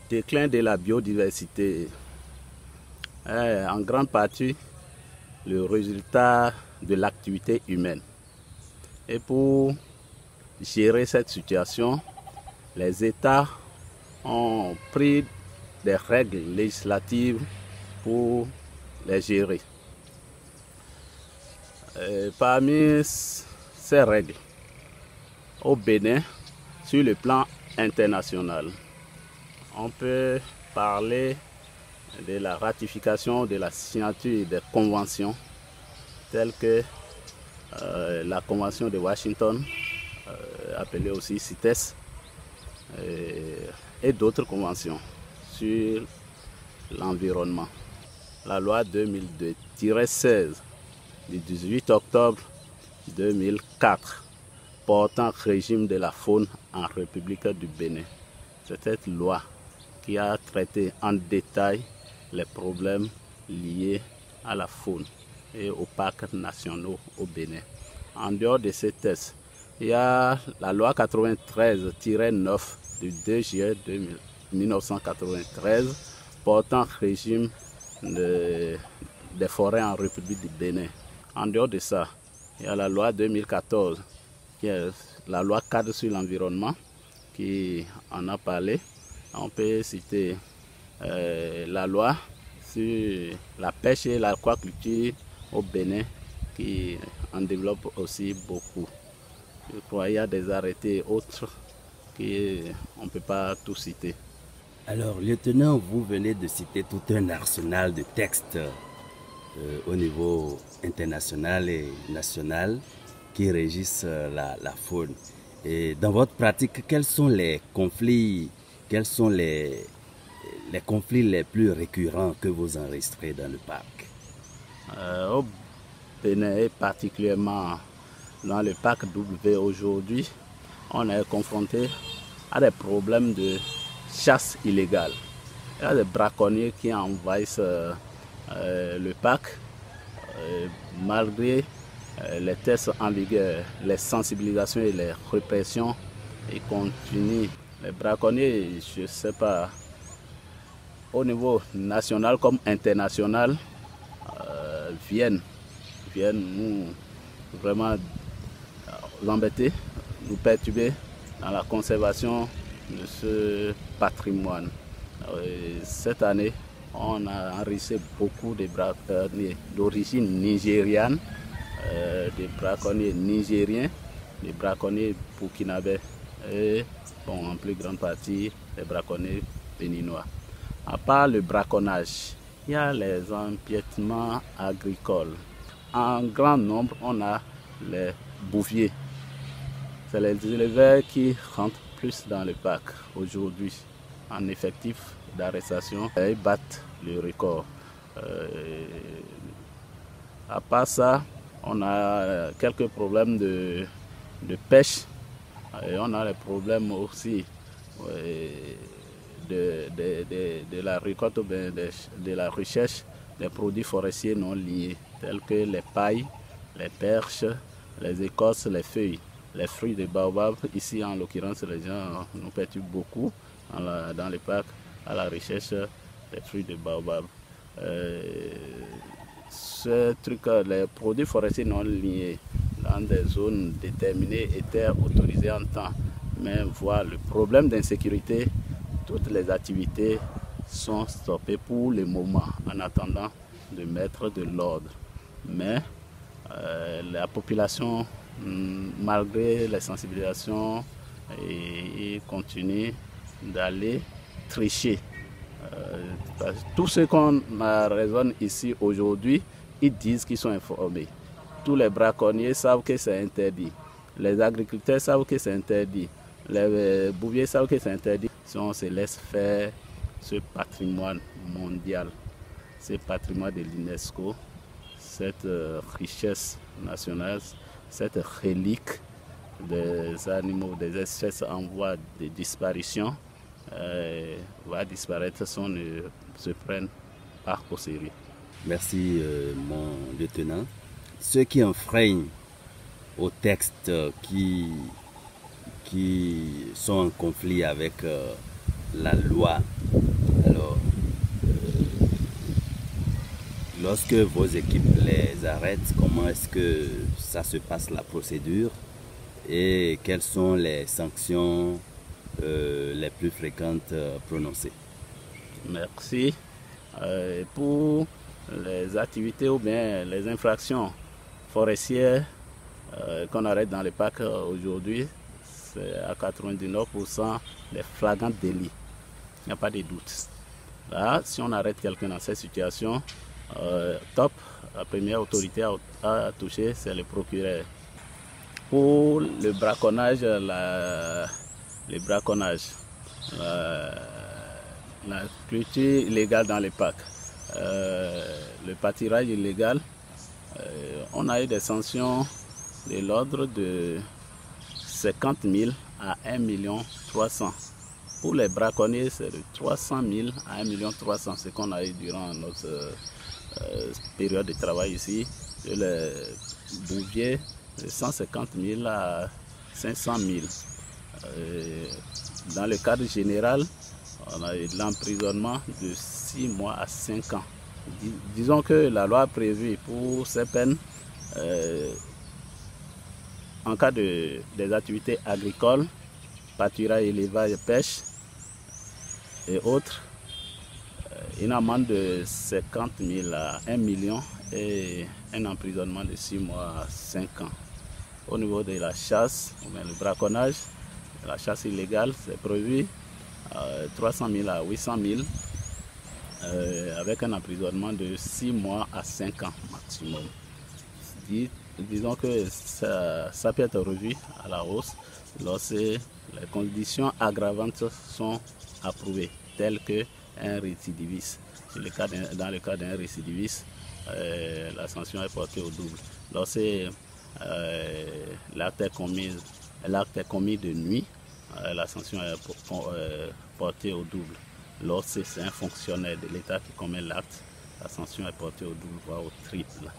déclin de la biodiversité est en grande partie le résultat de l'activité humaine. Et pour gérer cette situation, les États ont pris des règles législatives pour les gérer. Parmi ces règles, au Bénin, sur le plan international, on peut parler de la ratification de la signature des conventions telles que la Convention de Washington, appelée aussi CITES, et d'autres conventions sur l'environnement. La loi 2002-16 du 18 octobre 2004 portant régime de la faune en République du Bénin. C'est cette loi qui a traité en détail les problèmes liés à la faune et aux parcs nationaux au Bénin. En dehors de ces textes, il y a la loi 93-9 du 2 juillet 1993 portant régime des forêts en République du Bénin. En dehors de ça, il y a la loi 2014 qui est la loi cadre sur l'environnement qui en a parlé. On peut citer la loi sur la pêche et l'aquaculture au Bénin qui en développe aussi beaucoup. Je crois qu'il y a des arrêtés autres qu'on ne peut pas tout citer. Alors, lieutenant, vous venez de citer tout un arsenal de textes au niveau international et national qui régissent la faune. Et dans votre pratique, quels sont les conflits, les conflits les plus récurrents que vous enregistrez dans le parc? Au Bénin et particulièrement dans le parc W aujourd'hui, on est confronté à des problèmes de chasse illégale. Il y a des braconniers qui envahissent le parc malgré les tests en vigueur, les sensibilisations et les répressions, ils continuent. Les braconniers, je ne sais pas, au niveau national comme international, viennent nous vraiment embêter, nous perturber dans la conservation de ce patrimoine. Cette année, on a enregistré beaucoup de braconniers d'origine nigériane, des braconniers nigériens, des braconniers burkinabés et bon, en plus grande partie des braconniers béninois. À part le braconnage, il y a les empiètements agricoles. En grand nombre, on a les bouviers. C'est les éleveurs qui rentrent plus dans le parc aujourd'hui en effectif d'arrestation. Ils battent le record. À part ça, on a quelques problèmes de pêche. Et on a les problèmes aussi de la récolte, de la recherche des produits forestiers non liés, tels que les pailles, les perches, les écorces, les feuilles, les fruits de baobab. Ici, en l'occurrence, les gens nous perturbent beaucoup dans les parcs à la recherche des fruits de baobab. Les produits forestiers non liés dans des zones déterminées étaient autorisés en temps. Mais voilà, le problème d'insécurité, toutes les activités sont stoppées pour le moment en attendant de mettre de l'ordre. Mais la population, malgré les sensibilisations, continue d'aller tricher. Tous ceux qu'on raisonne ici aujourd'hui, ils disent qu'ils sont informés. Tous les braconniers savent que c'est interdit. Les agriculteurs savent que c'est interdit. Les bouviers savent que c'est interdit. Si on se laisse faire ce patrimoine mondial, ce patrimoine de l'UNESCO, cette richesse nationale, cette relique des animaux, des espèces en voie de disparition, va disparaître si on ne se prenne pas au sérieux. Merci mon lieutenant. Ceux qui enfreignent aux textes qui sont en conflit avec la loi lorsque vos équipes les arrêtent, comment est-ce que ça se passe la procédure et quelles sont les sanctions les plus fréquentes prononcées? Merci. Pour les activités ou bien les infractions forestières qu'on arrête dans les parcs aujourd'hui, c'est à 99% des flagrants délits. Il n'y a pas de doute. Là, si on arrête quelqu'un dans cette situation, top, la première autorité à toucher, c'est le procureur. Pour le braconnage, la culture illégale dans les parcs, le pâturage illégal, on a eu des sanctions de l'ordre de 50 000 à 1 300 000. Pour les braconniers, c'est de 300 000 à 1 300 000, ce qu'on a eu durant notre période de travail ici. Et les bouviers, de 150 000 à 500 000. Dans le cadre général, on a eu de l'emprisonnement de 6 mois à 5 ans. Disons que la loi a prévu pour ces peines, en cas des activités agricoles, pâturage, élevage, pêche et autres, une amende de 50 000 à 1 million et un emprisonnement de 6 mois à 5 ans. Au niveau de la chasse, le braconnage, la chasse illégale, c'est prévu 300 000 à 800 000 avec un emprisonnement de 6 mois à 5 ans maximum. Disons que ça peut être revu à la hausse lorsque les conditions aggravantes sont approuvées, telles qu'un récidiviste. Dans le cas d'un récidiviste, la sanction est portée au double. Lorsque l'acte est commis de nuit, la sanction est portée au double. Lorsque c'est un fonctionnaire de l'État qui commet l'acte, la sanction est portée au double, voire au triple.